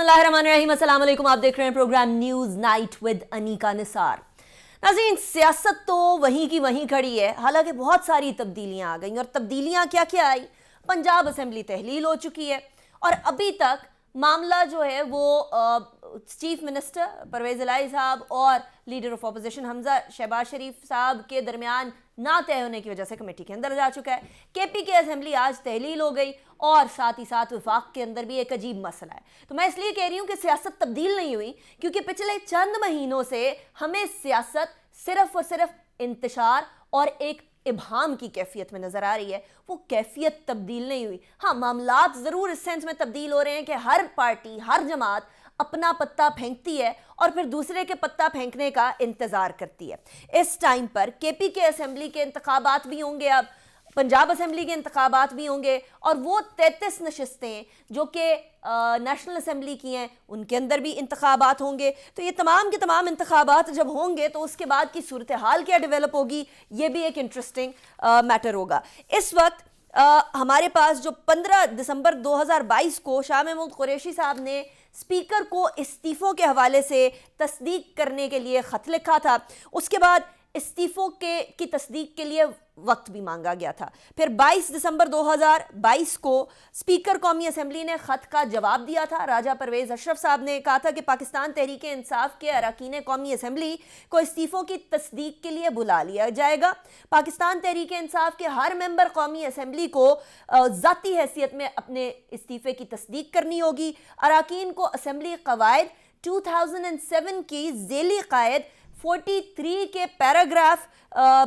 बिस्मिल्लाहिर्रहमानिर्रहीम, अस्सलाम वालेकुम। आप देख रहे हैं programme news night with Anika Nisar. नाज़रीन, सियासत तो वहीं की वहीं खड़ी है, हालांकि बहुत सारी तब्दीलियां आ गई। और तब्दीलियां क्या क्या आई? पंजाब असेंबली तहलील हो चुकी है और अभी तक मामला जो है वो चीफ मिनिस्टर परवेज़ इलाही साहब और leader of opposition Hamza Shahbaz Sharif साहब के दरमियान ना तय होने की वजह से कमेटी के अंदर जा चुका है। केपी के असेंबली आज तहलील हो गई और साथ ही साथ वफाक के अंदर भी एक अजीब मसला है। तो मैं इसलिए कह रही हूं कि सियासत तब्दील नहीं हुई, क्योंकि पिछले चंद महीनों से हमें सियासत सिर्फ और सिर्फ इंतशार और एक इब्हाम की कैफियत में नजर आ रही है। वो कैफियत तब्दील नहीं हुई। हाँ, मामलात जरूर इस सेंस में तब्दील हो रहे हैं कि हर पार्टी, हर जमात अपना पत्ता फेंकती है और फिर दूसरे के पत्ता फेंकने का इंतजार करती है। इस टाइम पर केपी के असेंबली के इंतखाबात भी होंगे, अब पंजाब असेंबली के इंतखाबात भी होंगे और वो 33 नशिस्तें जो कि नेशनल असेंबली की हैं उनके अंदर भी इंतखाबात होंगे। तो ये तमाम के तमाम इंतखाबात जब होंगे तो उसके बाद की सूरत हाल क्या डेवलप होगी, ये भी एक इंटरेस्टिंग मैटर होगा। इस वक्त हमारे पास जो 15 दिसंबर 2022 को शाह महमूद कुरैशी साहब ने स्पीकर को इस्तीफों के हवाले से तस्दीक करने के लिए ख़त लिखा था, उसके बाद इस्तीफों की तस्दीक के लिए वक्त भी मांगा गया था। फिर 22 दिसंबर 2022 को स्पीकर कौमी असेंबली ने ख़त का जवाब दिया था। राजा परवेज़ अशरफ साहब ने कहा था कि पाकिस्तान तहरीक इंसाफ के अरकान कौमी असेंबली को इस्तीफ़ों की तस्दीक के लिए बुला लिया जाएगा। पाकिस्तान तहरीक इंसाफ के हर मेंबर कौमी असेंबली को ज़ाती हैसियत में अपने इस्तीफ़े की तस्दीक करनी होगी। अरकान को असेंबली कवायद 2007 की ज़ेली कायद 43 के पैराग्राफ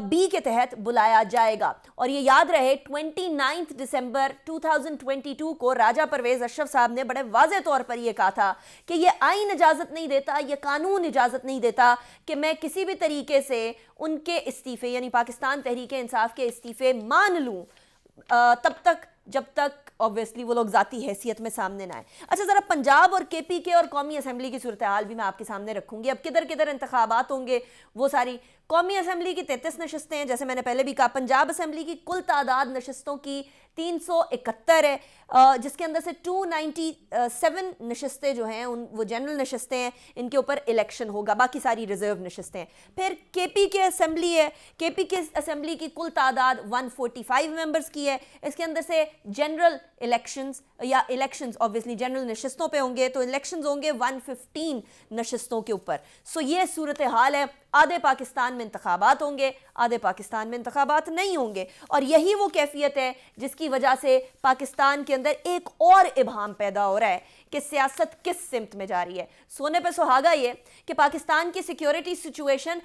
बी के तहत बुलाया जाएगा। और ये याद रहे, 29 दिसंबर 2022 को राजा परवेज़ अशरफ साहब ने बड़े वाज़े तौर पर यह कहा था कि यह आईन इजाज़त नहीं देता, यह कानून इजाज़त नहीं देता कि मैं किसी भी तरीके से उनके इस्तीफ़े यानी पाकिस्तान तहरीक इंसाफ के इस्तीफ़े मान लूँ तब तक जब तक ऑब्वियसली वो लोग ज़ाती हैसियत में सामने ना आए। अच्छा, ज़रा पंजाब और केपी के और कौमी असेंबली की सूरत हाल भी मैं आपके सामने रखूंगी। अब किधर किधर इंतखाबात होंगे वो सारी। कौमी असेंबली की 33 नशस्तें हैं, जैसे मैंने पहले भी कहा। पंजाब असेंबली की कुल तादाद नशस्तों की 371 है, जिसके अंदर से 297 नशस्तें जो हैं वो जनरल नशस्तें हैं, इनके ऊपर इलेक्शन होगा, बाकी सारी रिजर्व नशस्तें हैं। फिर केपी के असेंबली है, केपी के असेंबली की कुल तादाद 145 मेंबर्स की है। इसके अंदर से जनरल इलेक्शंस या इलेक्शंस ऑब्वियसली जनरल नशस्तों पे होंगे, तो इलेक्शंस होंगे 115 नशस्तों के ऊपर। सो ये सूरत हाल है। आधे पाकिस्तान में इंतखाबात होंगे, आधे पाकिस्तान में इंतखाबात नहीं होंगे। और यही वो कैफियत है जिसकी वजह से पाकिस्तान के अंदर एक और इब्हाम पैदा हो रहा है कि सियासत किस सिमत में जा रही है। सोने पे सुहागा ये कि पाकिस्तान की सिक्योरिटी सिचुएशन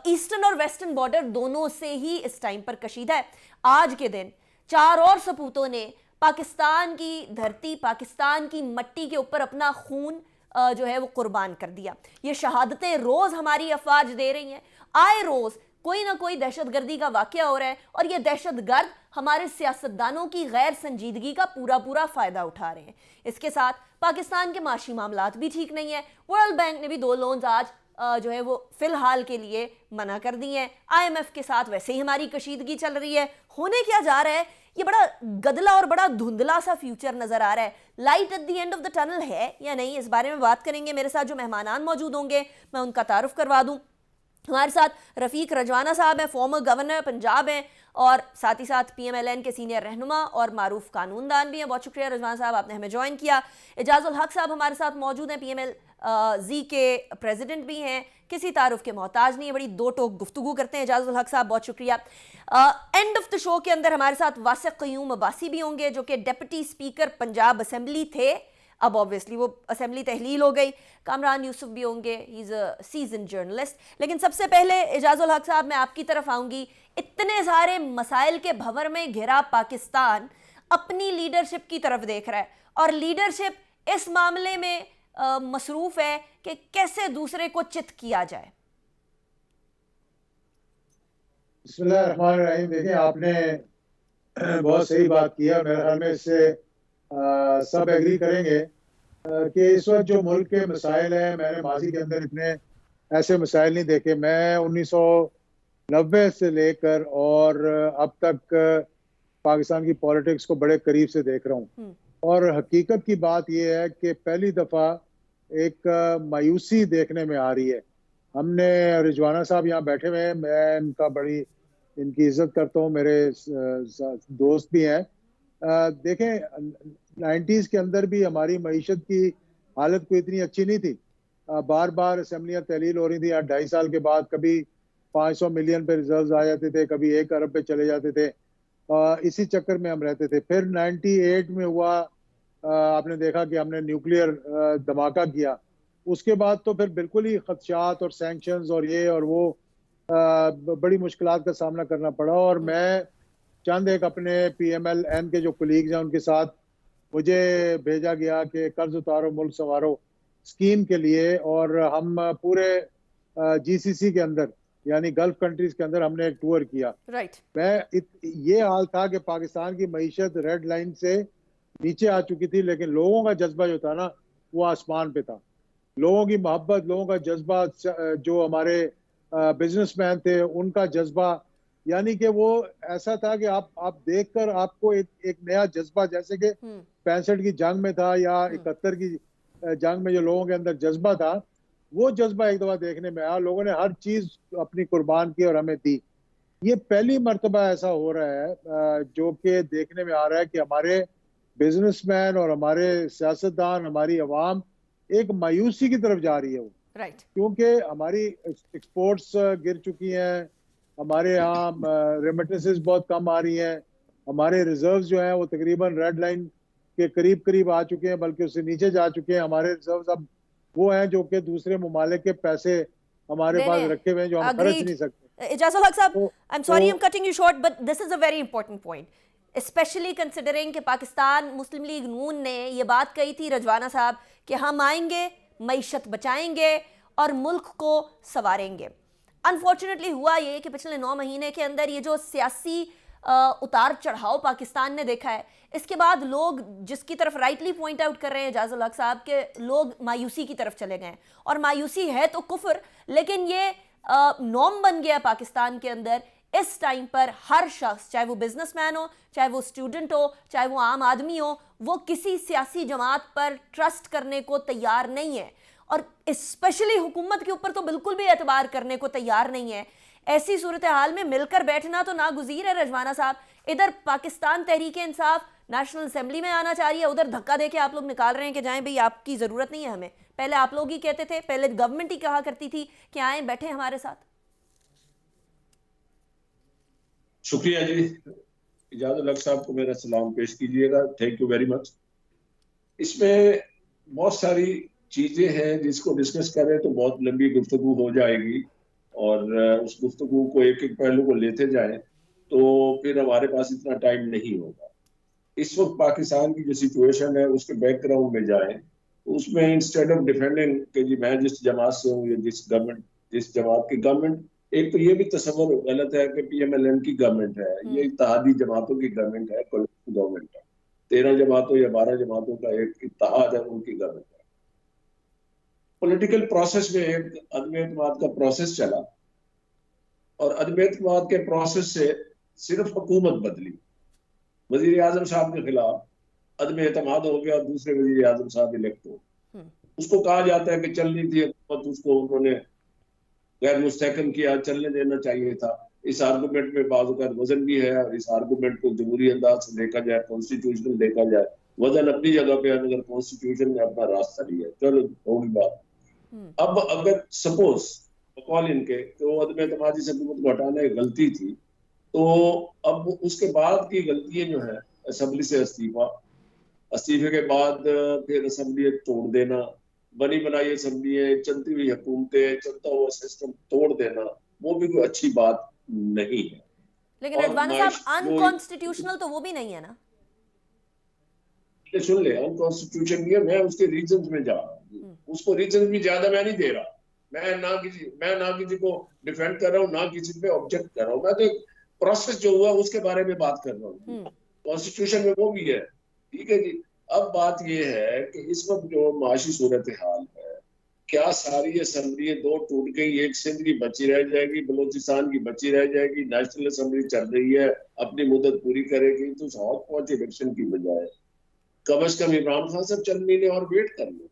ईस्टर्न और वेस्टर्न बॉर्डर दोनों से ही इस टाइम पर कशीदा है। आज के दिन 4 और सपूतों ने पाकिस्तान की धरती, पाकिस्तान की मट्टी के ऊपर अपना खून जो है वो कुर्बान कर दिया। ये शहादतें रोज हमारी अफवाज दे रही हैं। आए रोज कोई ना कोई दहशतगर्दी का वाकया हो रहा है और ये दहशतगर्द हमारे सियासतदानों की गैर संजीदगी का पूरा पूरा फायदा उठा रहे हैं। इसके साथ पाकिस्तान के माशी मामलात भी ठीक नहीं है। वर्ल्ड बैंक ने भी 2 लोन्स आज जो है वो फिलहाल के लिए मना कर दी हैं। IMF के साथ वैसे ही हमारी कशीदगी चल रही है। होने क्या जा रहा है? ये बड़ा गदला और बड़ा धुंधला सा फ्यूचर नजर आ रहा है। Light at the end of the tunnel है या नहीं, इस बारे में बात करेंगे। मेरे साथ जो मेहमानान मौजूद होंगे मैं उनका तारुफ करवा दूं। हमारे साथ रफ़ीक रजवाना साहब हैं, फॉर्मर गवर्नर पंजाब हैं और साथ ही साथ PMLN के सीनियर रहनुमा और मारूफ कानूनदान भी हैं। बहुत शुक्रिया रजवाना साहब, आपने हमें ज्वाइन किया। एजाजुल हक साहब हमारे साथ मौजूद हैं, PMLZ के प्रेसिडेंट भी हैं, किसी तारुफ के मोहताज नहीं है, बड़ी दो टोक गुफ्तगू करते हैं। एजाजुल हक साहब बहुत शुक्रिया। एंड ऑफ द शो के अंदर हमारे साथ वासिक क़य्यूम अब्बासी भी होंगे जो कि डिप्टी स्पीकर पंजाब असेंबली थे, अब ऑब्वियसली वो असेंबली तहलील हो गई। कामरान यूसुफ भी होंगे, he is a season journalist. लेकिन सबसे पहले एजाजुल हक साहब, मैं आपकी तरफ आऊँगी। इतने सारे मसाइल के भंवर में घिरा पाकिस्तान अपनी लीडरशिप की तरफ देख रहा है और लीडरशिप इस मामले में मसरूफ़ है कि कैसे दूसरे को चित किया जाए। बिस्मिल्लाहिर्रहमानिर्रहीम। देखिए, आपने बहुत सही बात किया। मेरे ख्याल में इससे सब एग्री करेंगे कि इस वक्त जो मुल्क के मसाइल हैं, मैंने माजी के अंदर इतने ऐसे मसाइल नहीं देखे। मैं 1990 से लेकर और अब तक पाकिस्तान की पॉलिटिक्स को बड़े करीब से देख रहा हूँ और हकीकत की बात यह है कि पहली दफ़ा एक मायूसी देखने में आ रही है। हमने रिजवाना साहब यहाँ बैठे हुए हैं, मैं इनका बड़ी इनकी इज्जत करता हूँ, मेरे दोस्त भी हैं। देखें, 90s के अंदर भी हमारी मईशत की हालत कोई इतनी अच्छी नहीं थी। बार बार असेंबलियां तहलील हो रही थी। 2.5 साल के बाद कभी 500 मिलियन पे रिजर्व आ जाते थे, कभी 1 अरब पे चले जाते थे। इसी चक्कर में हम रहते थे। फिर 98 में हुआ, आपने देखा कि हमने न्यूक्लियर धमाका किया। उसके बाद तो फिर बिल्कुल ही खदशात और सैंक्शंस और ये और वो, बड़ी मुश्किलात का सामना करना पड़ा। और मैं चंद एक अपने PMLN के जो कोलीग्स हैं उनके साथ मुझे भेजा गया कि कर्ज उतारो मुल्क संवारो स्कीम के लिए, और हम पूरे GCC के अंदर यानी गल्फ कंट्रीज के अंदर हमने एक टूर किया। राइट। ये हाल था कि पाकिस्तान की मईशत रेड लाइन से नीचे आ चुकी थी, लेकिन लोगों का जज्बा जो था ना वो आसमान पे था। लोगों की मोहब्बत, लोगों का जज्बा, जो हमारे बिजनेसमैन थे उनका जज्बा, यानी कि वो ऐसा था कि आप देखकर आपको एक नया जज्बा, जैसे कि 65 की जंग में था या 71 की जंग में जो लोगों के अंदर जज्बा था, वो जज्बा एक दफा देखने में आया। लोगों ने हर चीज अपनी कुर्बान की और हमें दी। ये पहली मर्तबा ऐसा हो रहा है जो कि देखने में आ रहा है कि हमारे बिजनेसमैन और हमारे सियासतदान, हमारी अवाम एक मायूसी की तरफ जा रही है। वो राइट। क्योंकि हमारी एक्सपोर्ट्स गिर चुकी हैं, हमारे यहाँ रेमिटेंसेस बहुत कम आ रही हैं, हमारे रिजर्व्स जो हैं वो तकरीबन रेड लाइन के करीब करीब आ चुके हैं, बल्कि उससे नीचे जा चुके हैं। हमारे रिजर्व्स अब वो हैं जो कि दूसरे ममालिक के पैसे हमारे नहीं पास नहीं, रखे हुए हैं जो हम खर्च नहीं सकते। इजाजुल हक साहब, तो, I am sorry I am cutting you short, but this is a very important point, specially considering कि पाकिस्तान मुस्लिम लीग नून ने ये बात कही थी रजवाना साहब कि हम आएंगे, मईशत बचाएंगे और मुल्क को संवारेंगे। अनफॉर्चुनेटली हुआ ये कि पिछले 9 महीने के अंदर ये जो सियासी उतार चढ़ाव पाकिस्तान ने देखा है, इसके बाद लोग, जिसकी तरफ राइटली पॉइंट आउट कर रहे हैं इजाजुल हक साहब, के लोग मायूसी की तरफ चले गए। और मायूसी है तो कुफर, लेकिन ये नॉर्म बन गया पाकिस्तान के अंदर। इस टाइम पर हर शख्स, चाहे वो बिजनेसमैन हो, चाहे वो स्टूडेंट हो, चाहे वो आम आदमी हो, वो किसी सियासी जमात पर ट्रस्ट करने को तैयार नहीं है, और स्पेशली हुकूमत के ऊपर तो बिल्कुल भी एतबार करने को तैयार नहीं है। ऐसी सूरत हाल में मिलकर बैठना तो नागुज़ीर है रजवाना साहब। इधर पाकिस्तान तहरीक इंसाफ नेशनल असेंबली में आना चाह रही है, उधर धक्का देके आप लोग निकाल रहे हैं कि जाएं भाई, आपकी ज़रूरत नहीं है हमें। पहले आप लोग ही कहते थे, पहले गवर्नमेंट ही कहा करती थी कि आए बैठे हमारे साथ। शुक्रिया जी, इजाजुल हक साहब को मेरा सलाम पेश कीजिएगा। Thank you very much. इसमें बहुत सारी चीजें हैं जिसको डिस्कस करें तो बहुत लंबी गुफ्तगू हो जाएगी, और उस गुफ्तगू को एक एक पहलू को लेते जाएं तो फिर हमारे पास इतना टाइम नहीं होगा। इस वक्त पाकिस्तान की जो सिचुएशन है उसके बैकग्राउंड में जाएं तो उसमें इंस्टेड ऑफ डिफेंडिंग कि जी मैं जिस जमात से हूँ या जिस जमात की गवर्नमेंट, एक तो ये भी तस्वर गलत है कि PMLN की गवर्नमेंट है, ये इत्तेहादी जमातों की गवर्नमेंट है, कोलिशन गवर्नमेंट है। 13 जमातों या 12 जमातों का एक इत्तेहाद है, उनकी गवर्नमेंट है। पॉलिटिकल प्रोसेस में एक अदम एतमाद का प्रोसेस चला, और अदम एतमाद के प्रोसेस से सिर्फ हुकूमत बदली। वजीर आजम साहब के खिलाफ अदम एतमाद हो गया, दूसरे वजीर आजम साहब इलेक्ट हो। उसको कहा जाता है कि चलनी थी हुकूमत, उसको उन्होंने गैर मुस्तहकम किया, चलने देना चाहिए था। इस आर्गूमेंट में बाज़ वजन भी है, और इस आर्गूमेंट को जमहूरी अंदाज से देखा जाए, कॉन्स्टिट्यूशनल देखा जाए, वजन अपनी जगह पे, अगर कॉन्स्टिट्यूशन ने अपना रास्ता लिया, चलो होगी बात। अब अगर सपोज बकौल इनके तो अदम एतमादी से हुकूमत को हटाना एक गलती थी, तो अब उसके बाद की गलतियां जो है, असेंबली से इस्तीफे के बाद फिर असेंबली तोड़ देना, बनी बनाई असेंबली, चलती हुई हुकूमतें, चलता हुआ सिस्टम तोड़ देना, वो भी कोई अच्छी बात नहीं है। लेकिन रजवाना साहब, अनकॉन्स्टिट्यूशनल तो वो भी नहीं है ना। सुन ले, अनकॉन्स्टिट्यूशन नहीं है, मैं उसके रीजंस में जा रहा हूँ, उसको रीजंस भी ज्यादा मैं नहीं दे रहा। मैं ना किसी को डिफेंड कर रहा हूँ, ना किसी पे ऑब्जेक्ट कर रहा हूँ। मैं तो प्रोसेस जो हुआ उसके बारे में बात कर रहा हूँ। कॉन्स्टिट्यूशन में वो भी है, ठीक है जी। अब बात यह है कि इस वक्त जो माशी सूरत हाल है, क्या सारी असेंबली दो टूट गई, एक सिंध की बची रह जाएगी, बलोचिस्तान की बची रह जाएगी, नेशनल असेंबली चल रही है, अपनी मुद्दत पूरी करेगी, तो हॉट पॉट इलेक्शन की बजाय कम से कम इमरान खान साहब चंद महीने और वेट कर लो।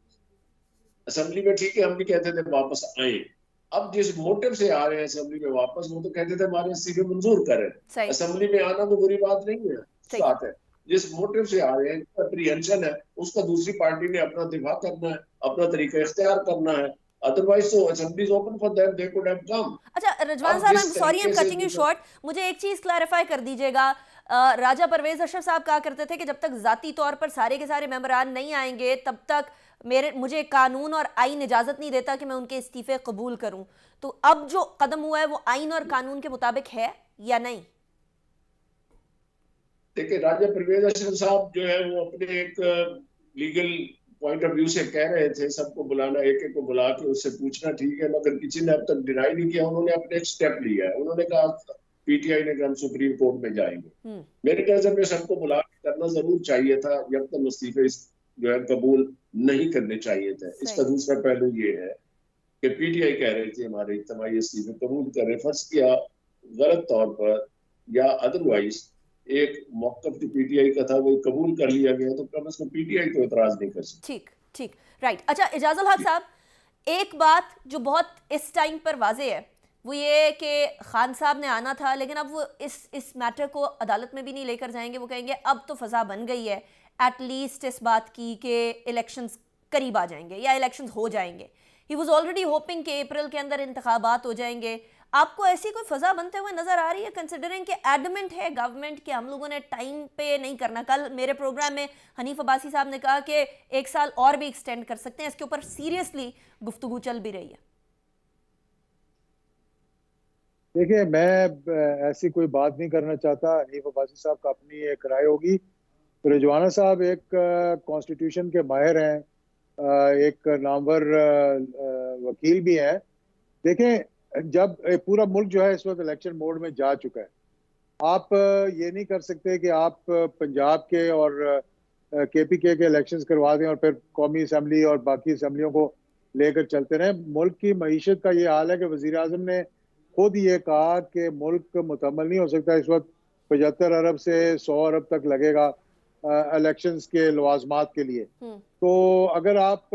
असेंबली में ठीक है, हम भी कहते थे वापस आए। अब जिस मोटिव से आ रहे हैं असेंबली में वापस, वो तो कहते थे हमारे इस्तीफे मंजूर करें। सही असेंबली में आना तो बुरी बात नहीं है, अच्छी सही बात है। जिस मोटिव से आ रहे हैं, अप्रीहेंशन है, उसका दूसरी पार्टी ने अपना दिफा करना है, अपना तरीका इख्तियार करना है। अदरवाइज तो assembly open for them, they could have come. अच्छा रजवान अब साहब, आई जिस एम सॉरी, आई एम तरीके से कटिंग यू शॉर्ट, मुझे एक चीज क्लैरिफाई कर दीजिएगा। राजा परवेज अशरफ साहब कहा करते थे कि जब तक जाती तौर पर सारे के सारे मेंबरान नहीं आएंगे तब तक मुझे कानून और आइन इजाजत नहीं देता कि मैं उनके इस्तीफे कबूल करूं। तो अब जो कदम हुआ है वो आइन और कानून के मुताबिक है या नहीं? देखिए, राजा परवेज अशरफ साहब जो है वो अपने एक लीगल पॉइंट ऑफ व्यू से कह रहे थे सबको बुलाना, एक एक को बुला के उससे पूछना, ठीक है, मगर किसी ने अब तक डिनाई नहीं किया। उन्होंने अपने एक स्टेप लिया है, उन्होंने कहा पीटीआई ने कहा हम सुप्रीम कोर्ट में जाएंगे। मेरे नजर में सबको बुला के करना जरूर चाहिए था, जब तक इस्तीफे जो है कबूल नहीं करने चाहिए थे। इसका दूसरा पहलू ये है कि पीटीआई कह रही थी हमारे इज्तिमाई इस्तीफे कबूल करें, फर्ज किया गलत तौर पर या अदरवाइज एक मौकफ जो पीटीआई का था वो कबूल कर लिया गया, तो कम से कम पीटीआई तो एतराज नहीं कर सकती। ठीक ठीक, राइट। अच्छा इजाजुल हक साहब, एक बात जो बहुत इस टाइम पर वाजे है वो ये कि खान साहब ने आना था, लेकिन अब वो इस मैटर को अदालत में भी नहीं लेकर जाएंगे। वो कहेंगे अब तो फजा बन गई है एटलीस्ट इस बात की कि इलेक्शंस करीब आ जाएंगे या इलेक्शंस हो जाएंगे। ही वॉज ऑलरेडी होपिंग कि अप्रैल के अंदर इंतखाबात हो जाएंगे। आपको ऐसी कोई फजा बनते हुए नजर आ रही है, कंसिडरिंग कि एडमेंट है गवर्नमेंट कि हम लोगों ने टाइम पे नहीं करना? कल मेरे प्रोग्राम में हनीफ अब्बासी साहब ने कहा कि 1 साल और भी एक्सटेंड कर सकते हैं। इसके ऊपर सीरियसली गुफ्तगू चल भी रही है। देखिए, मैं ऐसी कोई बात नहीं करना चाहता। हनीफ अब्बासी साहब का अपनी एक राय होगी। रिजवाना साहब एक कॉन्स्टिट्यूशन के माहिर हैं, एक नामवर वकील भी हैं। देखें, जब पूरा मुल्क जो है इस वक्त इलेक्शन मोड में जा चुका है, आप ये नहीं कर सकते कि आप पंजाब के और केपीके के इलेक्शंस करवा दें और फिर कौमी असम्बली और बाकी असम्बलियों को लेकर चलते रहें। मुल्क की मईशत का ये हाल है कि वज़ीर आज़म ने खुद ये कहा कि मुल्क मुकम्मल नहीं हो सकता। इस वक्त 75 अरब से 100 अरब तक लगेगा इलेक्शंस के लवाजमात के लिए। तो अगर आप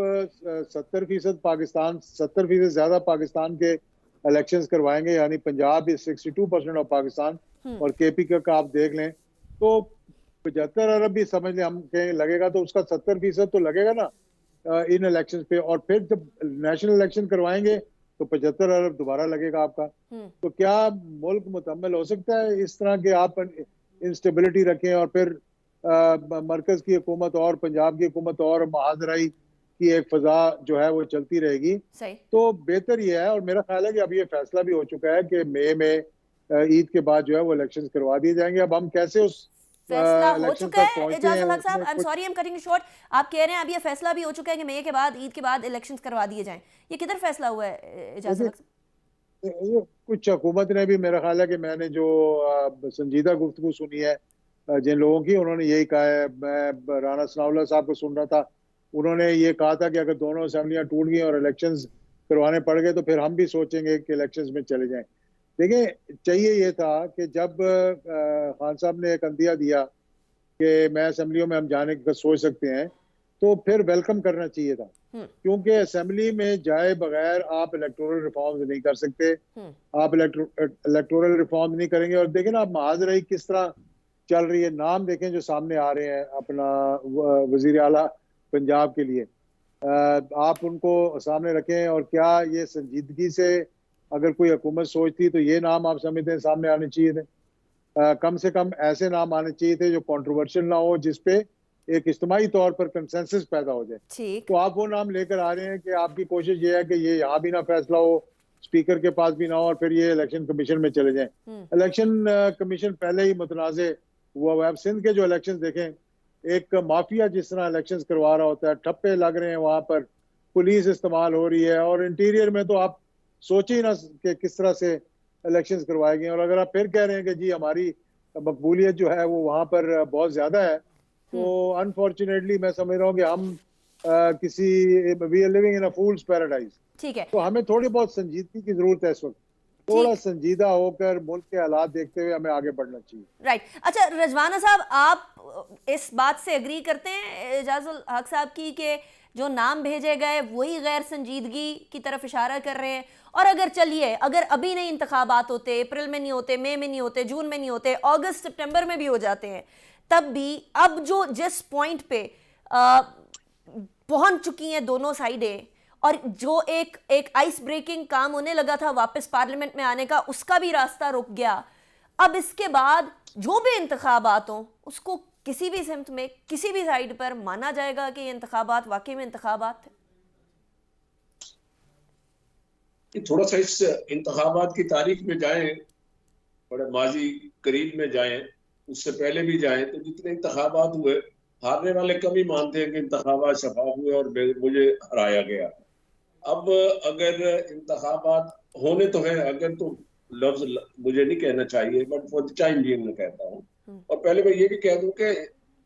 70% पाकिस्तान, 70% ज्यादा पाकिस्तान के इलेक्शंस करवाएंगे, यानी पंजाब इज 62% ऑफ पाकिस्तान और केपी का आप देख लें तो 75 अरब भी समझ लें हम कहें लगेगा, तो उसका 70% तो लगेगा ना इन इलेक्शंस पे। और फिर जब नेशनल इलेक्शन करवाएंगे तो 75 अरब दोबारा लगेगा आपका। तो क्या मुल्क मुकम्मल हो सकता है इस तरह के आप इंस्टेबिलिटी रखें और फिर मरकज की हुकूमत और पंजाब की हुकूमत और महाजराई की एक फजा जो है वो चलती रहेगी? तो बेहतर ये है, और मेरा ख्याल है कि अब ये फैसला भी हो चुका है कि मई में ईद के बाद जो है वो इलेक्शंस करवा दिए जाएंगे। अब हम कैसे उस फैसला हो चुका है? इजाजुल हक साहब, I am sorry, I am cutting you short, आप कह रहे हैं अब ये फैसला भी हो चुका है कि मई के बाद, ईद के बाद इलेक्शंस करवा दिए जाएं। ये किधर फैसला हुआ है इजाजुल हक साहब? कुछ हुकूमत ने भी, मेरा ख्याल है कि मैंने जो संजीदा गुफ्तगू सुनी है जिन लोगों की, उन्होंने यही कहा है। मैं राना सनाउल्लाह साहब को सुन रहा था, उन्होंने ये कहा था कि अगर दोनों असेंबलियां टूट गई और इलेक्शंस करवाने पड़ गए तो फिर हम भी सोचेंगे कि इलेक्शंस में चले जाएं। देखिए, चाहिए ये था कि जब खान साहब ने एक अंदिया दिया कि मैं असेंबलियों में हम जाने का सोच सकते हैं, तो फिर वेलकम करना चाहिए था, क्योंकि असेंबली में जाए बगैर आप इलेक्टोरल रिफॉर्म्स नहीं कर सकते। आप इलेक्टोरल रिफॉर्म नहीं करेंगे। और देखें ना, आप महाजराई किस तरह चल रही है, नाम देखें जो सामने आ रहे हैं अपना वजीर आला पंजाब के लिए, आप उनको सामने रखें। और क्या ये संजीदगी से अगर कोई हुकूमत सोचती तो ये नाम आप समझते हैं सामने आने चाहिए थे? कम से कम ऐसे नाम आने चाहिए थे जो कंट्रोवर्शियल ना हो, जिसपे एक इज्तिमाई तौर पर कंसेंसस पैदा हो जाए। तो आप वो नाम लेकर आ रहे हैं कि आपकी कोशिश ये है कि ये यहाँ भी ना फैसला हो, स्पीकर के पास भी ना हो, और फिर ये इलेक्शन कमीशन में चले जाएं। इलेक्शन कमीशन पहले ही मुतनाज़े हुआ हुआ है। सिंध के जो इलेक्शन देखें, एक माफिया जिस तरह इलेक्शन करवा रहा होता है, ठप्पे लग रहे हैं, वहां पर पुलिस इस्तेमाल हो रही है, और इंटीरियर में तो आप सोचे ही ना कि किस तरह से इलेक्शंस करवाए गए। और अगर आप फिर कह रहे हैं कि जी हमारी मकबूलियत जो है वो वहां पर बहुत ज्यादा है, तो अनफॉर्चुनेटली मैं समझ रहा हूँ कि हम किसी we are living in a fool's paradise. ठीक है, तो हमें थोड़ी बहुत संजीदगी की जरूरत है इस वक्त। थोड़ा संजीदा होकर मुल्क के हालात देखते हुए हमें आगे बढ़ना चाहिए। राइट। अच्छा रजवाना साहब, आप इस बात से एग्री करते हैं इजाजुल हक साहब की कि जो नाम भेजे गए वही गैर संजीदगी की तरफ इशारा कर रहे हैं। और अगर चलिए, अगर अभी नहीं इंतखाबात होते, अप्रैल में नहीं होते, मई में नहीं होते, जून में नहीं होते, अगस्त सितंबर में भी हो जाते हैं, तब भी अब जो जिस पॉइंट पे पहुंच चुकी हैं दोनों साइडें, और जो एक आइस ब्रेकिंग काम होने लगा था वापस पार्लियामेंट में आने का, उसका भी रास्ता रुक गया। अब इसके बाद जो भी इंतखाबात हों, उसको किसी भी सिमत में, किसी भी साइड पर माना जाएगा कि ये इंतखाबात वाकई में इंतखाबात थे। थोड़ा सा इस इंतखाबात की तारीख में जाएं, बड़े माजी करीब में जाएं, उससे पहले भी जाएं, तो जितने इंतखाबात हुए, हारने वाले कम ही मानते हैं कि इंतखाबात शफाफ हुए और मुझे हराया गया। अब अगर इंतखाबात होने तो है, अगर तो लफ्ज मुझे नहीं कहना चाहिए, but for the time being मैं कहता हूँ। और पहले मैं ये भी कह दूं कि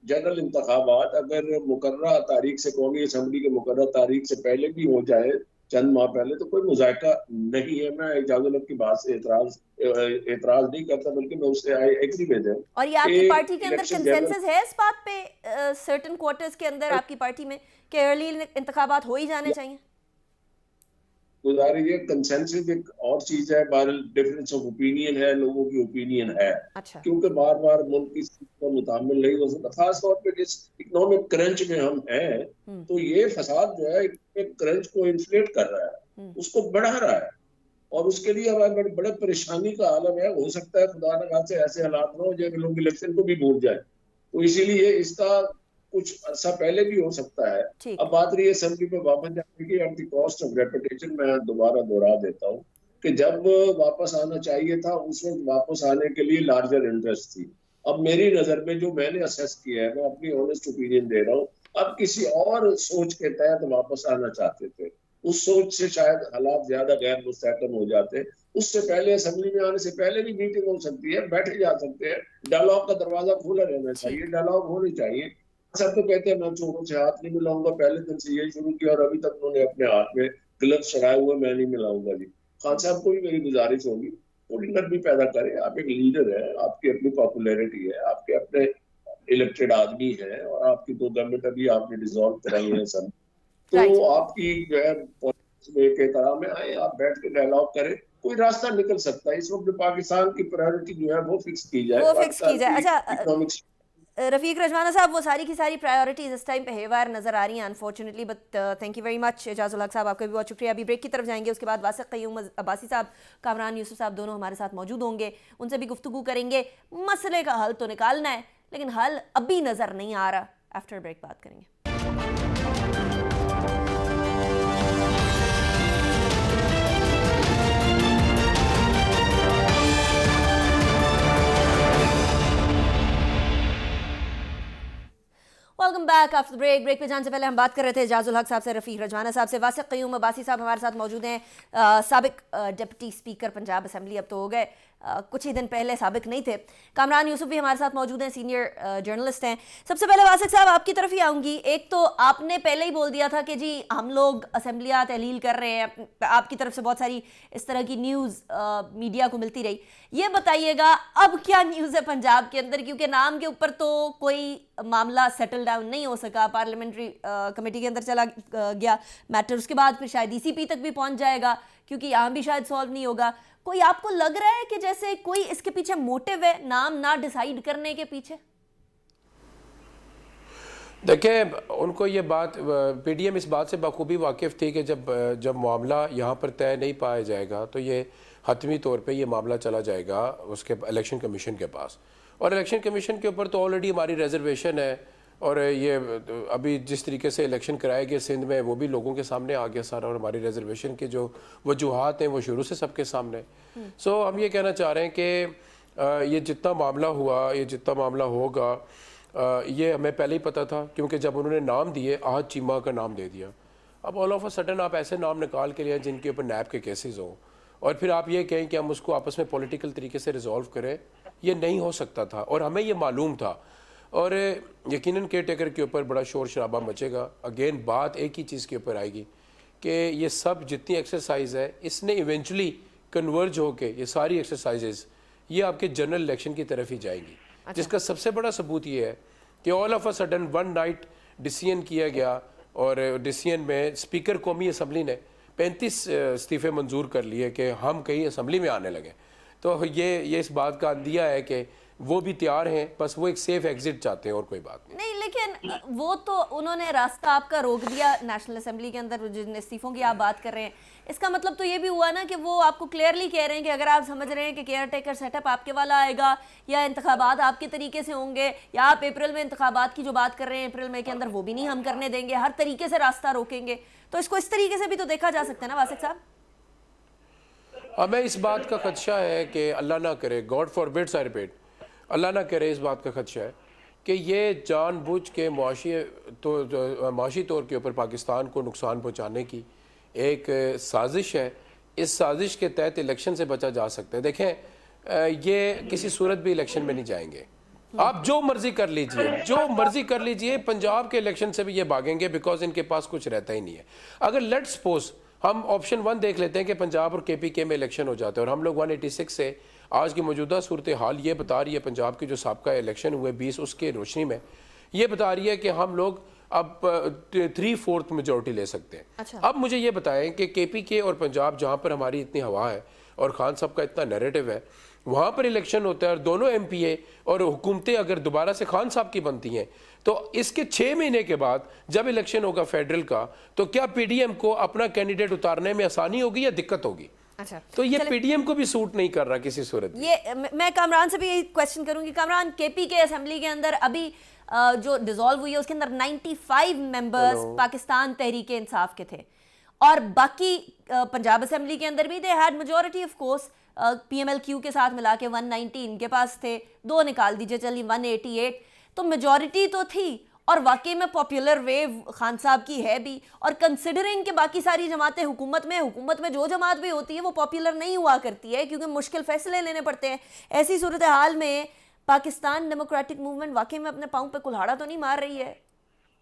जनरल इंतखाबात अगर मुकर्ररा तारीख से, कौमी असम्बली के मुकर्ररा तारीख से पहले भी हो जाए, चंद माह पहले, तो कोई मुज़ायका नहीं है। मैं इजाज़त की बात से एतराज नहीं करता, बल्कि मैं उससे आई एग्री विद हिम। और ये आपकी पार्टी के अंदर कंसेंसस है इस बात पे, सर्टेन क्वार्टर्स के अंदर आपकी पार्टी में, कि अर्ली इंतखाबात हो ही जाने चाहिए? गुजारिश, ये कंसेंसस एक और चीज है, बहरहाल डिफरेंस ऑफ ओपिनियन है, लोगों की ओपिनियन है। अच्छा। क्योंकि बार बार मुल्क की स्थिति मुताबिल नहीं हो सकता, खास तौर पे जिस इकोनॉमिक क्रंच में हम हैं, तो ये फसाद जो है इकोनॉमिक क्रंच को इन्फ्लेट कर रहा है, उसको बढ़ा रहा है, और उसके लिए हमारे बड़े परेशानी का आलम है। हो सकता है खुदा न खास्ते ऐसे हालात न हो जब लोग इलेक्शन को भी भूल जाए, तो इसीलिए इसका कुछ अरसा पहले भी हो सकता है। अब बात रही है असेंबली में वापस जाने की, at the cost of reputation. मैं दोबारा दोहरा देता हूँ कि जब वापस आना चाहिए था, उस वक्त वापस आने के लिए लार्जर इंटरेस्ट थी। अब मेरी नजर में जो मैंने असेस किया है, मैं अपनी ऑनेस्ट ओपिनियन दे रहा हूँ, अब किसी और सोच के तहत वापस आना चाहते थे। उस सोच से शायद हालात ज्यादा गैर मुस्तहकम हो जाते। उससे पहले असेंबली में आने से पहले भी मीटिंग हो सकती है, बैठे जा सकते हैं, डायलॉग का दरवाजा खुला रहना चाहिए, डायलॉग होनी चाहिए। सब तो कहते हैं मैं चोरों से हाथ नहीं मिलाऊंगा, पहले दिन से यही शुरू किया और अभी तक उन्होंने अपने हाथ में ग्लव्स लगाए हुए, मैं नहीं मिलाऊंगा जी। खान साहब को भी मेरी गुजारिश होगी, थोड़ी भी पैदा करें। आप एक लीडर है, आपकी अपनी पॉपुलैरिटी है, आपके अपने इलेक्टेड आदमी है, और आपकी तो गवर्नमेंट अभी आपने डिसॉल्व कराई है सब, तो आपकी जो है के तरह में आए, आप बैठ के डायलॉग करें, कोई रास्ता निकल सकता है। इस वक्त पाकिस्तान की प्रायोरिटी जो है वो फिक्स की जाए। अच्छा रफीक रजवाना साहब, वो सारी की सारी प्रायोरिटीज इस टाइम पे हेवार नजर आ रही हैं unfortunately, but thank you very much Ejazul Haq साहब, आपका भी बहुत शुक्रिया। अभी ब्रेक की तरफ जाएंगे, उसके बाद वासिक क़य्यूम अब्बासी साहब, कामरान यूसुफ साहब दोनों हमारे साथ मौजूद होंगे, उनसे भी गुफ्तगू करेंगे। मसले का हल तो निकालना है, लेकिन हल अभी नज़र नहीं आ रहा। आफ्टर ब्रेक बात करेंगे। Welcome back after break. Break पे जाने से पहले हम बात कर रहे थे एजाजुल हक साहब से, रफ़ीक रजवाना साहब से। वासिक क़य्यूम अब्बासी साहब हमारे साथ मौजूद हैं, साबिक डिप्टी स्पीकर पंजाब असेंबली, अब तो हो गए, कुछ ही दिन पहले साबिक नहीं थे। कामरान यूसुफ भी हमारे साथ मौजूद हैं, सीनियर जर्नलिस्ट हैं। सबसे पहले वासिक साहब आपकी तरफ ही आऊँगी। एक तो आपने पहले ही बोल दिया था कि जी हम लोग असेंबलियाँ तहलील कर रहे हैं, आपकी तरफ से बहुत सारी इस तरह की न्यूज़ मीडिया को मिलती रही। ये बताइएगा अब क्या न्यूज़ है पंजाब के अंदर, क्योंकि नाम के ऊपर तो कोई मामला सेटल डाउन नहीं हो सका, पार्लियामेंट्री कमेटी के अंदर चला गया मैटर, उसके बाद फिर शायद ECP तक भी पहुंच जाएगा, क्योंकि यहाँ भी शायद सॉल्व नहीं होगा। कोई आपको लग रहा है कि जैसे कोई इसके पीछे मोटिव है, नाम ना डिसाइड करने के पीछे? देखिए, उनको ये बात, PDM इस बात से बखूबी वाकिफ़ थी कि जब मामला यहाँ पर तय नहीं पाया जाएगा तो ये हतमी तौर पे ये मामला चला जाएगा उसके इलेक्शन कमीशन के पास, और इलेक्शन कमीशन के ऊपर तो ऑलरेडी हमारी रिजर्वेशन है। और ये अभी जिस तरीके से इलेक्शन कराए गए सिंध में, वो भी लोगों के सामने आ गया सारा, और हमारी रिजर्वेशन के जो वजूहात हैं वो शुरू से सबके सामने। सो हम ये कहना चाह रहे हैं कि ये जितना मामला हुआ, ये जितना मामला होगा, ये हमें पहले ही पता था, क्योंकि जब उन्होंने नाम दिए, आहद चीमा का नाम दे दिया। अब ऑल ऑफ अ सडन आप ऐसे नाम निकाल के लिए जिनके ऊपर नैब के केसेस हों, और फिर आप ये कहें कि हम उसको आपस में पॉलिटिकल तरीके से रिजॉल्व करें, ये नहीं हो सकता था, और हमें ये मालूम था। और यकीनन केयर टेकर के ऊपर बड़ा शोर शराबा मचेगा। अगेन बात एक ही चीज़ के ऊपर आएगी कि ये सब जितनी एक्सरसाइज है, इसने इवेंचुअली कन्वर्ज होके ये सारी एक्सरसाइजेज ये आपके जनरल इलेक्शन की तरफ ही जाएंगी। जिसका सबसे बड़ा सबूत ये है कि all of a sudden one night decision किया गया और डिसीजन में स्पीकर कौमी असम्बली ने 35 इस्तीफ़े मंजूर कर लिए कि हम कहीं असम्बली में आने लगे। तो ये इस बात का अंदिया है कि वो भी तैयार हैं, बस वो एक सेफ एग्जिट चाहते हैं और कोई बात नहीं। लेकिन वो तो उन्होंने रास्ता आपका रोक दिया नेशनल असेंबली के अंदर, जिन इस्तीफों की आप बात कर रहे हैं। इसका मतलब तो ये भी हुआ ना कि वो आपको क्लियरली कह रहे हैं कि अगर आप समझ रहे हैं कि केयर टेकर सेटअप आपके वाला आएगा या इंतखाबात आपके तरीके से होंगे, या आप अप्रैल में इंतखाबात की जो बात कर रहे हैं अप्रैल मई के अंदर, वो भी नहीं हम करने देंगे, हर तरीके से रास्ता रोकेंगे, तो इसको इस तरीके से भी तो देखा जा सकता है ना वासिक साहब? हमें इस बात का खदशा है कि अल्लाह ना करे, गॉड फॉरबिड्स आई रिपीट, अल्लाह ना करे, इस बात का खदशा है कि ये जानबूझ के मुआशी तौर के ऊपर पाकिस्तान को नुकसान पहुँचाने की एक साजिश है। इस साजिश के तहत इलेक्शन से बचा जा सकता है। देखें, ये किसी सूरत भी इलेक्शन में नहीं जाएंगे, आप जो मर्जी कर लीजिए, जो मर्जी कर लीजिए, पंजाब के इलेक्शन से भी ये भागेंगे बिकॉज इनके पास कुछ रहता ही नहीं है। अगर लेट्स सपोज हम ऑप्शन 1 देख लेते हैं कि पंजाब और KPK में इलेक्शन हो जाते हैं, और हम लोग 186 से आज की मौजूदा सूरत हाल ये बता रही है, पंजाब की जो साबका इलेक्शन हुए 20 उसके रोशनी में ये बता रही है कि हम लोग अब 3/4 मेजोरिटी ले सकते हैं। अच्छा। अब मुझे ये बताएं कि KPK और पंजाब जहाँ पर हमारी इतनी हवा है और खान साहब का इतना नैरेटिव है, वहाँ पर इलेक्शन होता है और दोनों MPA और हुकूमतें अगर दोबारा से खान साहब की बनती हैं, तो इसके 6 महीने के बाद जब इलेक्शन होगा फेडरल का, तो क्या PDM को अपना कैंडिडेट उतारने में आसानी होगी या दिक्कत होगी? अच्छा, तो ये PDM को भी सूट नहीं कर रहा किसी सूरत में। ये मैं कामरान से भी यही क्वेश्चन करूंगी। कामरान, KPK असेंबली के अंदर अभी जो डिसॉल्व हुई है उसके अंदर 95 मेंबर्स पाकिस्तान तहरीक इंसाफ के थे, और बाकी पंजाब असेंबली के अंदर भी they had majority of course, PMLQ के साथ मिला के 190 इनके पास थे, 2 निकाल दीजिए चलिए 188, तो मेजॉरिटी तो थी, और वाकई में पॉपुलर वेव खान साहब की है भी। और कंसिडरिंग कि बाकी सारी जमातें हुकूमत में जो जमात भी होती है वो पॉपुलर नहीं हुआ करती है क्योंकि मुश्किल फैसले लेने पड़ते हैं, ऐसी सूरत हाल में पाकिस्तान डेमोक्रेटिक मूवमेंट वाकई में अपने पाँव पे कुल्हाड़ा तो नहीं मार रही है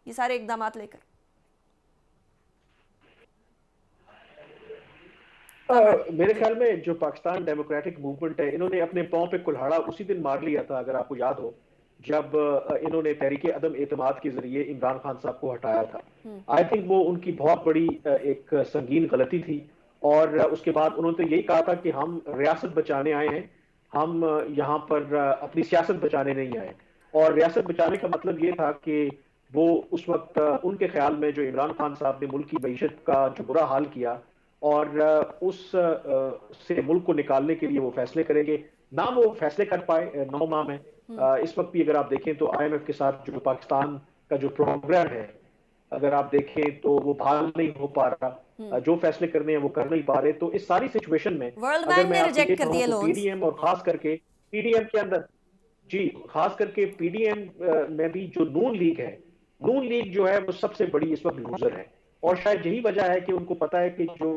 ये सारे इकदाम लेकर? मेरे ख्याल में जो पाकिस्तान डेमोक्रेटिक मूवमेंट है, इन्होंने अपने पाँव पे कुल्हाड़ा उसी दिन मार लिया था, अगर आपको याद हो, जब इन्होंने तहरीक अदम एतमाद के जरिए इमरान खान साहब को हटाया था। आई थिंक वो उनकी बहुत बड़ी एक संगीन गलती थी, और उसके बाद उन्होंने तो यही कहा था कि हम रियासत बचाने आए हैं, हम यहाँ पर अपनी सियासत बचाने नहीं आए। और रियासत बचाने का मतलब ये था कि वो उस वक्त उनके ख्याल में जो इमरान खान साहब ने मुल्क की मईशत का जो बुरा हाल किया, और उस से मुल्क को निकालने के लिए वो फैसले करेंगे, ना वो फैसले कर पाए 9 माह में। इस वक्त भी अगर आप देखें तो IMF के साथ जो पाकिस्तान का जो प्रोग्राम है, अगर आप देखें तो वो बहाल नहीं हो पा रहा, जो फैसले करने हैं वो कर नहीं पा रहे। तो इस सारी सिचुएशन में वर्ल्ड बैंक ने रिजेक्ट कर दिए लोन्स। PDM और खास करके PDM के अंदर, जी खास करके PDM में भी जो नून लीग है, नून लीग जो है वो सबसे बड़ी इस वक्त लूजर है, और शायद यही वजह है कि उनको पता है कि जो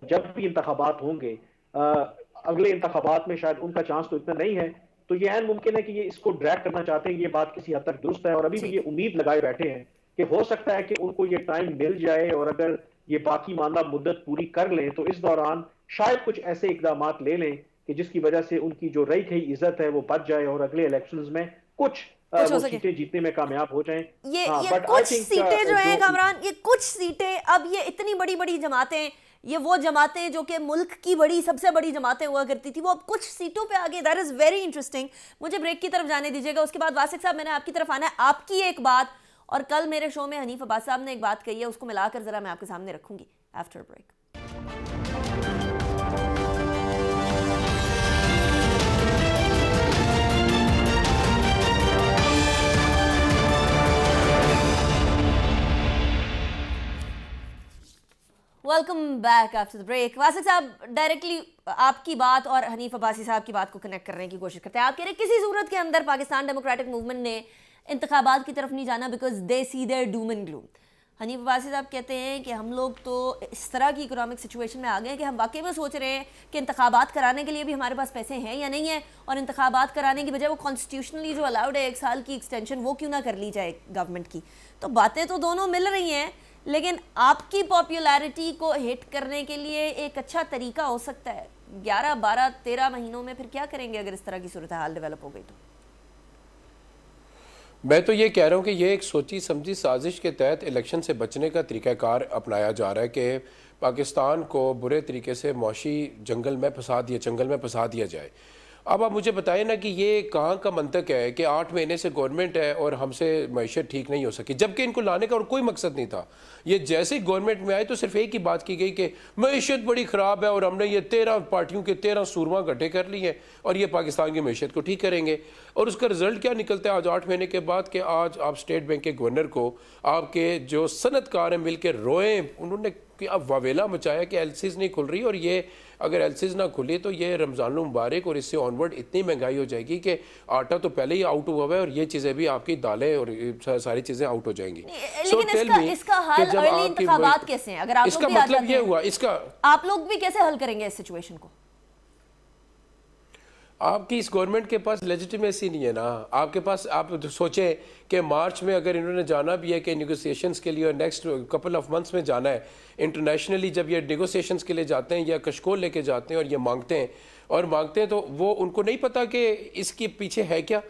जब भी इंतखाबात होंगे, अगले इंतखाबात में शायद उनका चांस तो इतना नहीं है, तो ये ऐन मुमकिन है कि ये इसको ड्रैग करना चाहते हैं। ये बात किसी हद तक दुरुस्त है, और अभी भी ये उम्मीद लगाए बैठे हैं कि हो सकता है कि उनको ये टाइम मिल जाए, और अगर ये बाकी मानदा मुद्दत पूरी कर लें तो इस दौरान शायद कुछ ऐसे इकदाम ले लें कि जिसकी वजह से उनकी जो रही थी इज्जत है वो बच जाए, और अगले इलेक्शंस में कुछ वो सीटें जीतने में कामयाब हो जाएं। ये कुछ सीटें जो है कामरान, ये कुछ सीटें, अब ये इतनी बड़ी बड़ी जमातें, ये वो जमातें जो कि मुल्क की बड़ी सबसे बड़ी जमातें हुआ करती थी, वो अब कुछ सीटों पे आगे। That is very interesting. मुझे ब्रेक की तरफ जाने दीजिएगा, उसके बाद वासिक साहब मैंने आपकी तरफ आना है। आपकी एक बात और कल मेरे शो में हनीफ अब्बास साहब ने एक बात कही है, उसको मिलाकर जरा मैं आपके सामने रखूंगी after break. Welcome back after the break. Wasiq साहब, डायरेक्टली आपकी बात और हनीफ अब्बासी साहब की बात को कनेक्ट करने की कोशिश करते हैं। आप कह रहे हैं किसी सूरत के अंदर पाकिस्तान डेमोक्रेटिक मूवमेंट ने इंतखाबात की तरफ नहीं जाना because they see their doom and gloom. Hanif Abbasi साहब कहते हैं कि हम लोग तो इस तरह की इकोनॉमिक सिचुएशन में आ गए हैं कि हम वाकई में सोच रहे हैं कि इंतखाबात कराने के लिए भी हमारे पास पैसे हैं या नहीं है, और इंतखाबात कराने की बजाय वो कॉन्स्टिट्यूशनली जो अलाउड है 1 साल की एक्सटेंशन, वो क्यों ना कर ली जाए गवर्नमेंट की। तो बातें तो दोनों मिल रही हैं, लेकिन आपकी पॉपुलैरिटी को हिट करने के लिए एक अच्छा तरीका हो सकता है 11, 12, 13 महीनों में फिर क्या करेंगे अगर इस तरह की सूरत हाल डेवलप हो गई तो? मैं तो ये कह रहा हूँ कि ये एक सोची समझी साजिश के तहत इलेक्शन से बचने का तरीक़ाकार अपनाया जा रहा है कि पाकिस्तान को बुरे तरीके से मौशी जंगल में फंसा दिया जाए। अब आप मुझे बताएं ना कि ये कहाँ का मंतक है कि 8 महीने से गवर्नमेंट है और हमसे मईशत ठीक नहीं हो सकी, जबकि इनको लाने का और कोई मकसद नहीं था। ये जैसे ही गवर्नमेंट में आए तो सिर्फ एक ही बात की गई कि मईशत बड़ी ख़राब है और हमने ये 13 पार्टियों के 13 सूरमा इकट्ठे कर लिए और ये पाकिस्तान की मईशत को ठीक करेंगे। और उसका रिजल्ट क्या निकलता है आज 8 महीने के बाद कि आज आप स्टेट बैंक के गवर्नर को आपके जो सनतकार हैं मिल के रोए, उन्होंने अब वावेला मचाया कि एलसीज नहीं खुल रही और ये अगर एलसीज ना खुली तो ये रमज़ान मुबारक और इससे ऑनवर्ड इतनी महंगाई हो जाएगी कि आटा तो पहले ही आउट हुआ है और ये चीज़ें भी आपकी दालें और सारी चीज़ें आउट हो जाएंगी। लेकिन इसका हल अर्ली इंतखाबात कैसे हैं? अगर आप इसका मतलब ये हुआ, इसका आप लोग भी कैसे हल करेंगे इस सिचुएशन को? आपकी इस गवर्नमेंट के पास लेजिटिमेसी नहीं है ना। आपके पास आप सोचें कि मार्च में अगर इन्होंने जाना भी है कि नेगोशिएशंस के लिए और नेक्स्ट कपल ऑफ मंथ्स में जाना है इंटरनेशनली, जब ये नेगोशिएशंस के लिए जाते हैं या कशकोल लेके जाते हैं और ये मांगते हैं तो वो उनको नहीं पता कि इसके पीछे है क्या।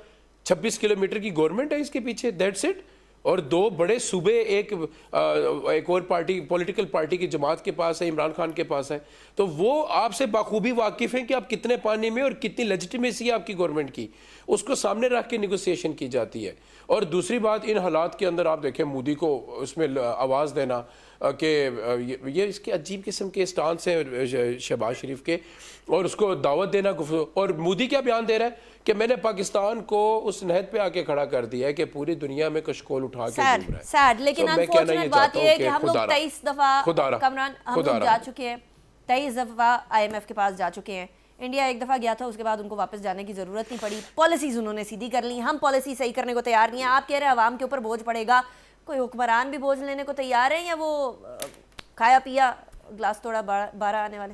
26 किलोमीटर की गवर्नमेंट है इसके पीछे, दैट्स इट। और 2 बड़े सूबे एक और पार्टी पॉलिटिकल पार्टी की जमात के पास है, इमरान खान के पास है, तो वो आपसे बाखूबी वाकिफ़ हैं कि आप कितने पानी में और कितनी लेजिटिमेसी है आपकी गवर्नमेंट की, उसको सामने रख के नेगोशिएशन की जाती है। और दूसरी बात, इन हालात के अंदर आप देखें मोदी को उसमें आवाज़ देना कि ये इसके अजीब किस्म के स्टांस हैं शहबाज शरीफ के, और उसको दावत देना। और मोदी क्या बयान दे रहा है कि मैंने पाकिस्तान को उस नहद पे आके खड़ा कर दिया है कि पूरी दुनिया में कशकोल उठा के घूम रहा है। लेकिन अनफॉर्चुनेट बात ये है कि हम लोग 23 दफा कमरान हम लोग जा चुके हैं, 23 दफा IMF के पास जा चुके हैं। इंडिया एक दफा गया था, उसके बाद उनको वापस जाने की जरूरत नहीं पड़ी, पॉलिसीज उन्होंने सीधी कर ली। हम पॉलिसी सही करने को तैयार नहीं है। आप कह रहे हैं अवाम के ऊपर बोझ पड़ेगा, कोई हुक्मरान भी बोझ लेने को तैयार है या वो खाया पिया ग्लास थोड़ा बारह आने वाले?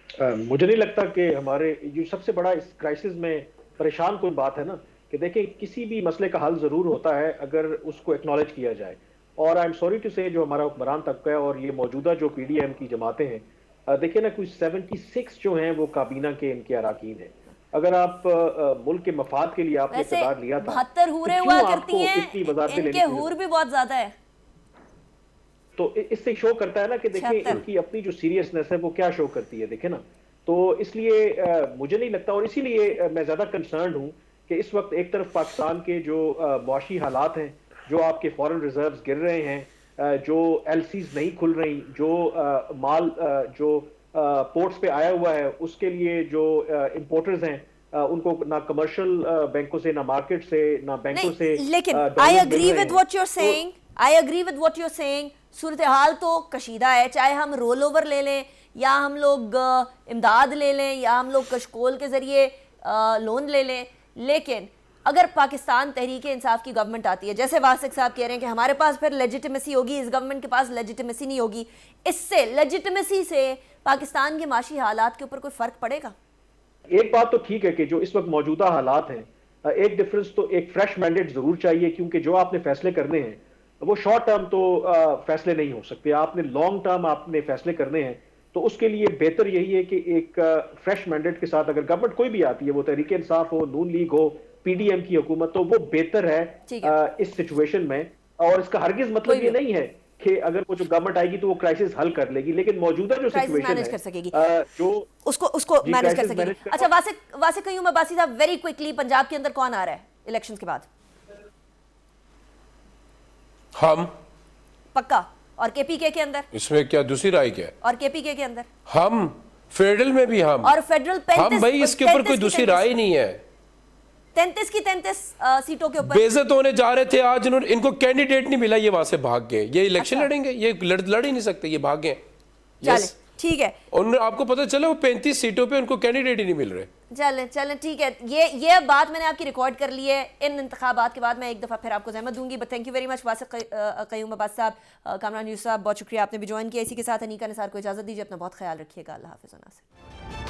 मुझे नहीं लगता कि हमारे जो सबसे बड़ा इस क्राइसिस में परेशान कोई बात है ना कि देखिए किसी भी मसले का हल जरूर होता है अगर उसको एक्नॉलेज किया जाए। और आई एम सॉरी टू से जो हमारा हुक्मरान तबका है और ये मौजूदा जो PDM की जमातें हैं, देखिए ना कुछ 76 जो हैं वो काबीना के इनके अरकान हैं। अगर आप मुल्क के मफाद के लिए आपने इक़्तिदार लिया था, 72 हूरें हुआ करती हैं, इतनी वज़ारतें लेनी इनके हूर भी बहुत ज्यादा है। तो इससे शो करता है ना कि देखिए इनकी अपनी जो सीरियसनेस है वो क्या शो करती है, देखे ना। तो इसलिए मुझे नहीं लगता, और इसीलिए मैं ज्यादा कंसर्न हूं कि इस वक्त एक तरफ पाकिस्तान के जो मुआशी हालात हैं, जो आपके फॉरेन रिजर्व्स गिर रहे हैं, जो LCs नहीं खुल रही, जो माल जो पोर्ट्स पे आया हुआ है उसके लिए जो इंपोर्टर्स हैं उनको ना कमर्शियल बैंकों से, ना मार्केट से, ना बैंकों से। लेकिन I agree with what you are saying, सूरत हाल तो कशीदा है, चाहे हम रोल ओवर ले लें या हम लोग इमदाद ले लें या हम लोग कशकोल के जरिए लोन ले लें। लेकिन अगर पाकिस्तान तहरीक इंसाफ की गवर्नमेंट आती है, जैसे वासिक साहब कह रहे हैं कि हमारे पास फिर लेजिटिमेसी होगी, इस गवर्नमेंट के पास लेजिटिमेसी नहीं होगी, इससे लेजिटिमेसी से पाकिस्तान के माशी हालात के ऊपर कोई फर्क पड़ेगा? एक बात तो ठीक है कि जो इस वक्त मौजूदा हालात हैं, एक डिफरेंस तो एक फ्रेश मैंडेट जरूर चाहिए, क्योंकि जो आपने फैसले करने हैं वो शॉर्ट टर्म तो फैसले नहीं हो सकते, आपने लॉन्ग टर्म आपने फैसले करने हैं। तो उसके लिए बेहतर यही है कि एक फ्रेश मैंडेट के साथ अगर गवर्नमेंट कोई भी आती है, वो तहरीक इंसाफ हो, नून लीग हो, PDM की हुकूमत, तो वो बेहतर है इस सिचुएशन में। और इसका हरगिज मतलब ये नहीं है कि अगर वो जो गवर्नमेंट आएगी तो वो क्राइसिस हल कर लेगी, लेकिन मौजूदा जो सिचुएशन है कर सकेगी, जो उसको मैनेज कर सकेगी। अच्छा वासिक कयूम अब्बासी साहब, वेरी क्विकली, पंजाब के अंदर कौन आ रहा है इलेक्शंस के बाद? हम पक्का। और KPK के अंदर? इसमें क्या दूसरी राय क्या है? और KPK के अंदर हम, फेडरल में भी हम, और फेडरल 35, हम भाई इसके ऊपर कोई दूसरी राय नहीं है। 33 की 33 सीटों के ऊपर बेइज्जत होने जा रहे थे, आज इनको कैंडिडेट नहीं मिला, ये वहां से भाग गए। ये इलेक्शन लड़ेंगे? ये लड़ ही नहीं सकते, ये भाग गए। चले ठीक है, उन्होंने आपको पता चला वो 35 सीटों पे उनको कैंडिडेट ही नहीं मिल रहे। चलें ठीक है, ये बात मैंने आपकी रिकॉर्ड कर ली है। इन इंतखाबात के बाद मैं एक दफ़ा फिर आपको ज़हमत दूंगी। But thank you very much Wasiq Qayyum Abbasi साहब, कामरान यूसुफ साहब, बहुत शुक्रिया, आपने भी ज्वाइन किया। इसी के साथ अनीका निसार को इजाज़त दीजिए, अपना बहुत ख्याल रखिएगा। अल्लाह हाफ़िज़।